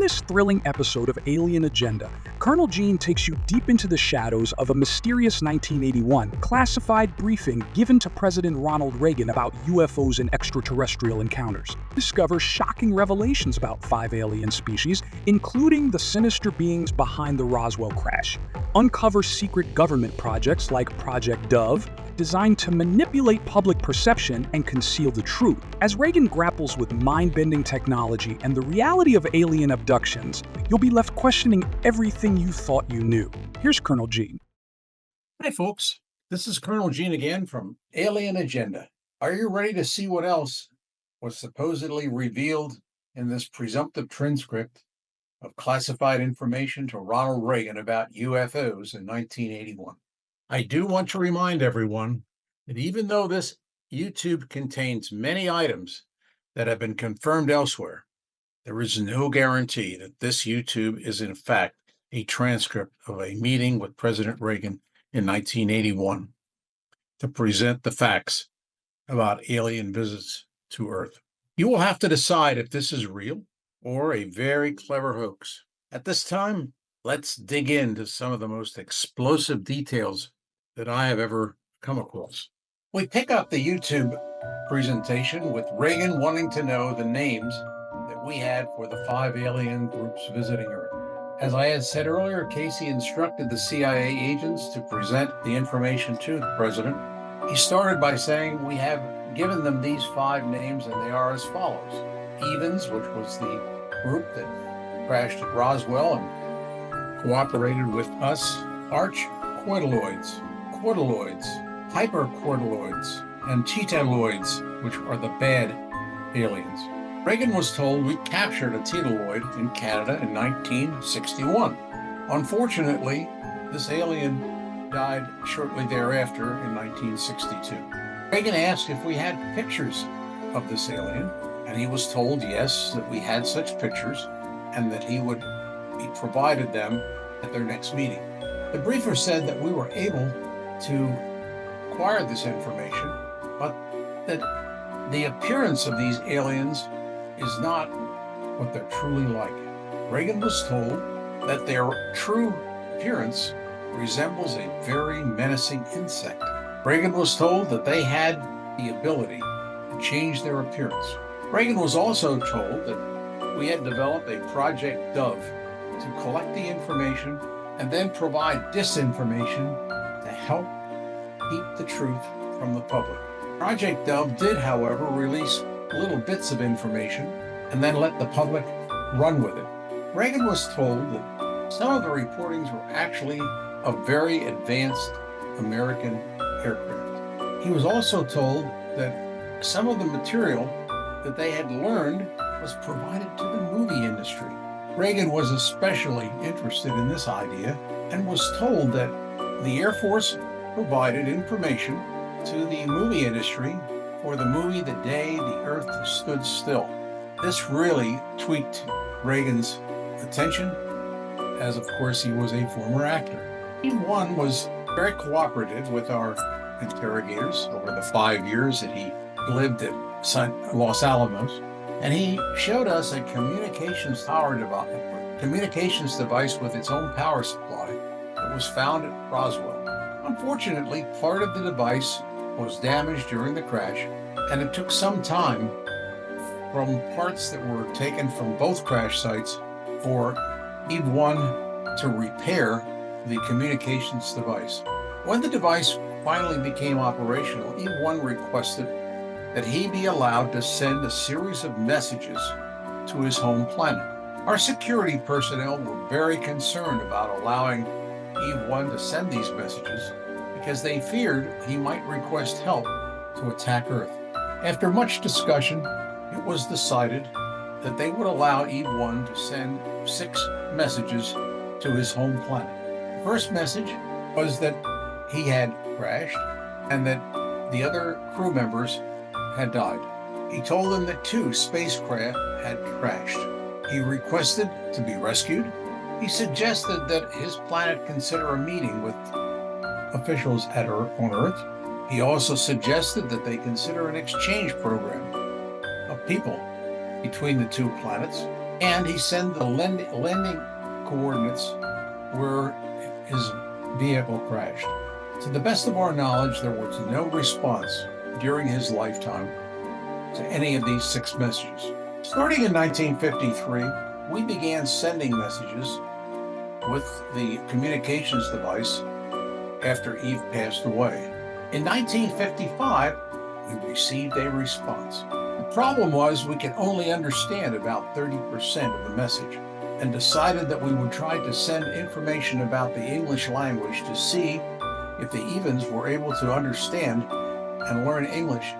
In this thrilling episode of Alien Agenda, Colonel Gene takes you deep into the shadows of a mysterious 1981 classified briefing given to President Ronald Reagan about UFOs and extraterrestrial encounters. Discover shocking revelations about 5 alien species, including the sinister beings behind the Roswell crash. Uncover secret government projects like Project Dove, designed to manipulate public perception and conceal the truth. As Reagan grapples with mind-bending technology and the reality of alien abductions, you'll be left questioning everything you thought you knew. Here's Colonel Gene. Hi, folks. This is Colonel Gene again from Alien Agenda. Are you ready to see what else was supposedly revealed in this presumptive transcript of classified information to Ronald Reagan about UFOs in 1981? I do want to remind everyone that even though this YouTube contains many items that have been confirmed elsewhere, there is no guarantee that this YouTube is in fact a transcript of a meeting with President Reagan in 1981 to present the facts about alien visits to Earth. You will have to decide if this is real or a very clever hoax. At this time, let's dig into some of the most explosive details that I have ever come across. We pick up the YouTube presentation with Reagan wanting to know the names that we had for the 5 alien groups visiting Earth. As I had said earlier, Casey instructed the CIA agents to present the information to the president. He started by saying, we have given them these 5 names and they are as follows. Heathens, which was the group that crashed at Roswell and cooperated with us. Taloids, hyperquartaloids, and Taloids, which are the bad aliens. Reagan was told we captured a Taloid in Canada in 1961. Unfortunately, this alien died shortly thereafter in 1962. Reagan asked if we had pictures of this alien, and he was told yes, that we had such pictures, and that he provided them at their next meeting. The briefer said that we were able to acquire this information, but that the appearance of these aliens is not what they're truly like. Reagan was told that their true appearance resembles a very menacing insect. Reagan was told that they had the ability to change their appearance. Reagan was also told that we had developed a Project Dove to collect the information and then provide disinformation to help keep the truth from the public. Project Dove did, however, release little bits of information and then let the public run with it. Reagan was told that some of the reportings were actually of very advanced American aircraft. He was also told that some of the material that they had learned was provided to the movie industry. Reagan was especially interested in this idea and was told that the Air Force provided information to the movie industry for the movie The Day the Earth Stood Still. This really tweaked Reagan's attention, as of course he was a former actor. One was very cooperative with our interrogators over the 5 years that he lived at Los Alamos. And he showed us a communications device with its own power supply that was found at Roswell. Unfortunately, part of the device was damaged during the crash, and it took some time from parts that were taken from both crash sites for Eve 1 to repair the communications device. When the device finally became operational, Eve 1 requested that he be allowed to send a series of messages to his home planet. Our security personnel were very concerned about allowing Eve 1 to send these messages because they feared he might request help to attack Earth. After much discussion, it was decided that they would allow Eve 1 to send 6 messages to his home planet. The first message was that he had crashed and that the other crew members had died. He told them that 2 spacecraft had crashed. He requested to be rescued. He suggested that his planet consider a meeting with officials on Earth. He also suggested that they consider an exchange program of people between the 2 planets. and he sent the landing coordinates where his vehicle crashed. To the best of our knowledge, there was no response during his lifetime to any of these 6 messages. Starting in 1953, we began sending messages with the communications device after Eve passed away. In 1955, we received a response. The problem was we could only understand about 30% of the message, and decided that we would try to send information about the English language to see if the Heathens were able to understand and learn English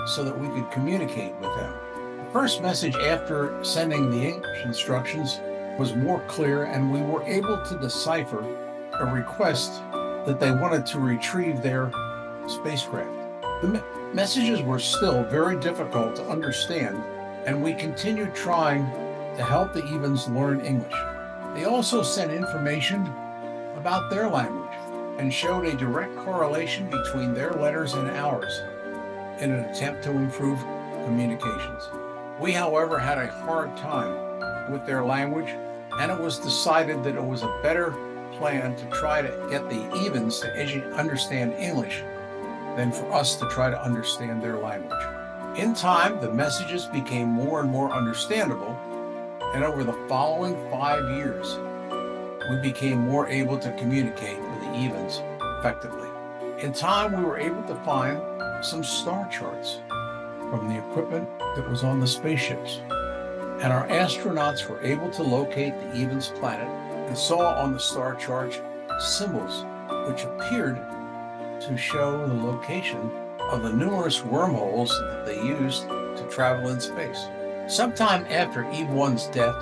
so that we could communicate with them. The first message after sending the English instructions was more clear, and we were able to decipher a request that they wanted to retrieve their spacecraft. The messages were still very difficult to understand, and we continued trying to help the Heathens learn English. They also sent information about their language and showed a direct correlation between their letters and ours in an attempt to improve communications. We, however, had a hard time with their language, and it was decided that it was a better plan to try to get the Heathens to understand English than for us to try to understand their language. In time, the messages became more and more understandable, and over the following 5 years, we became more able to communicate with the Heathens effectively. In time, we were able to find some star charts from the equipment that was on the spaceships, and our astronauts were able to locate the Heathens planet and saw on the star chart symbols which appeared to show the location of the numerous wormholes that they used to travel in space. Sometime after Eve 1's death,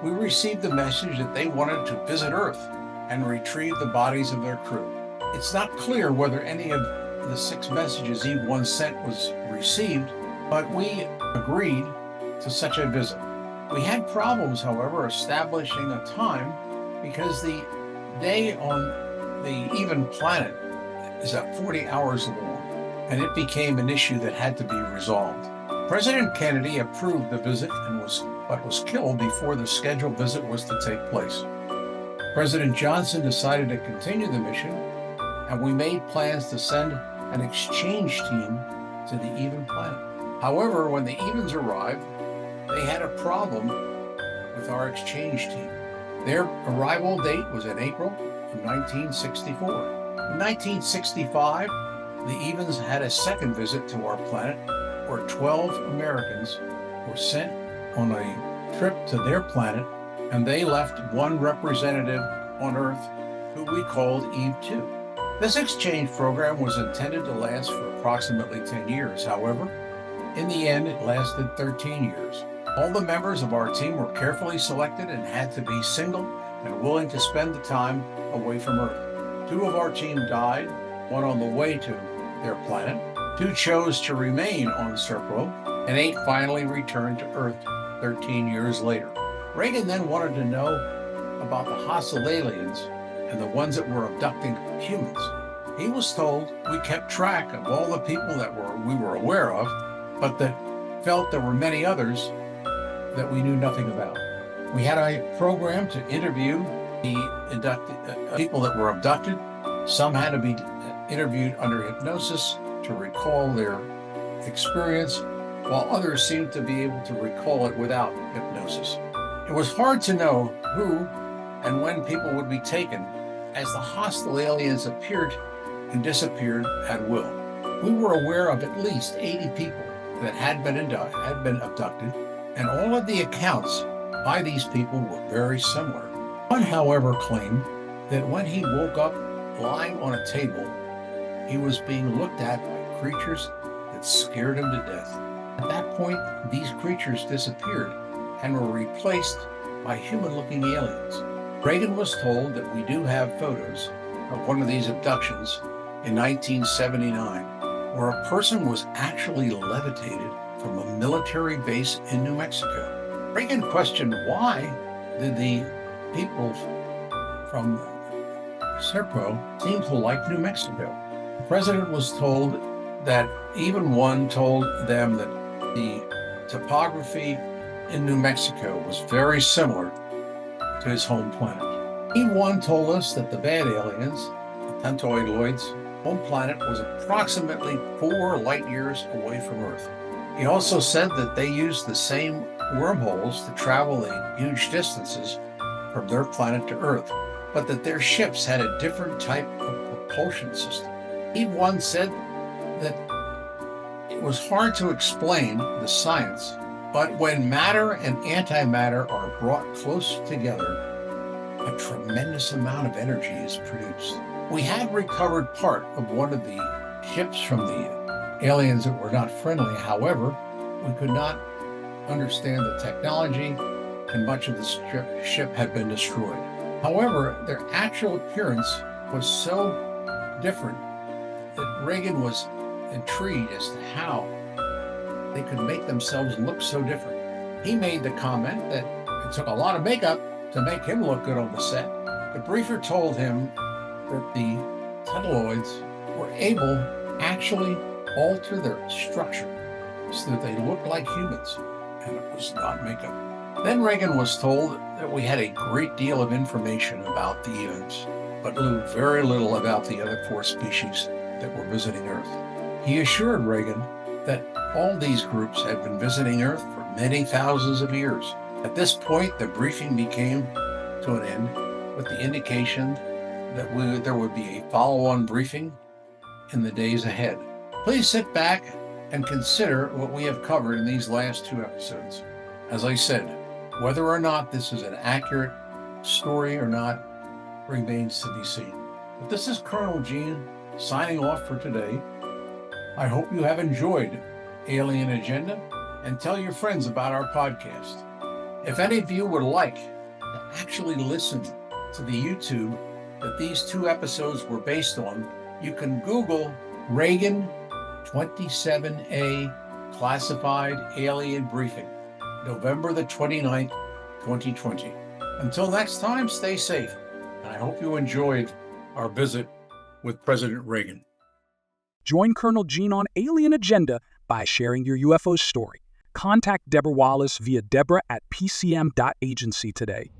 we received the message that they wanted to visit Earth and retrieve the bodies of their crew. It's not clear whether any of the 6 messages Eve 1 sent was received, but we agreed to such a visit. We had problems, however, establishing a time because the day on the Even planet is at 40 hours long, and it became an issue that had to be resolved. President Kennedy approved the visit but was killed before the scheduled visit was to take place. President Johnson decided to continue the mission, and we made plans to send an exchange team to the Even planet. However, when the Heathens arrived, they had a problem with our exchange team. Their arrival date was in April of 1964. In 1965, the Heathens had a second visit to our planet, where 12 Americans were sent on a trip to their planet, and they left one representative on Earth who we called Eve 2. This exchange program was intended to last for approximately 10 years. However, in the end, it lasted 13 years. All the members of our team were carefully selected and had to be single and willing to spend the time away from Earth. 2 of our team died, one on the way to their planet. 2 chose to remain on Serpo, and 8 finally returned to Earth 13 years later. Reagan then wanted to know about the hostile aliens and the ones that were abducting humans. He was told we kept track of all the people that we were aware of, but that felt there were many others that we knew nothing about. We had a program to interview the people that were abducted. Some had to be interviewed under hypnosis to recall their experience, while others seemed to be able to recall it without hypnosis. It was hard to know who and when people would be taken, as the hostile aliens appeared and disappeared at will. We were aware of at least 80 people that had been abducted, and all of the accounts by these people were very similar. One, however, claimed that when he woke up lying on a table, he was being looked at by creatures that scared him to death. At that point, these creatures disappeared and were replaced by human-looking aliens. Reagan was told that we do have photos of one of these abductions in 1979, where a person was actually levitated from a military base in New Mexico. Reagan questioned why did the people from Serpo seem to like New Mexico. The president was told that even one told them that the topography in New Mexico was very similar to his home planet. E1 told us that the bad aliens, the Taloids, home planet was approximately 4 light years away from Earth. He also said that they used the same wormholes to travel the huge distances from their planet to Earth, but that their ships had a different type of propulsion system. E1 said that it was hard to explain the science, but when matter and antimatter are brought close together, a tremendous amount of energy is produced. We had recovered part of one of the ships from the aliens that were not friendly. However, we could not understand the technology, and much of the ship had been destroyed. However, their actual appearance was so different that Reagan was intrigued as to how they could make themselves look so different. He made the comment that it took a lot of makeup to make him look good on the set. The briefer told him that the Taloids were able to actually alter their structure so that they looked like humans, and it was not makeup. Then Reagan was told that we had a great deal of information about the Heathens, but knew very little about the other 4 species that were visiting Earth. He assured Reagan that all these groups had been visiting Earth for many thousands of years. At this point, the briefing came to an end with the indication that there would be a follow-on briefing in the days ahead. Please sit back and consider what we have covered in these last 2 episodes. As I said, whether or not this is an accurate story or not remains to be seen. But this is Colonel Gene signing off for today. I hope you have enjoyed Alien Agenda, and tell your friends about our podcast. If any of you would like to actually listen to the YouTube that these 2 episodes were based on, you can Google Reagan 27A Classified Alien Briefing, November the 29th, 2020. Until next time, stay safe, and I hope you enjoyed our visit with President Reagan. Join Colonel Gene on Alien Agenda by sharing your UFO story. Contact Deborah Wallace via Deborah@pcm.agency today.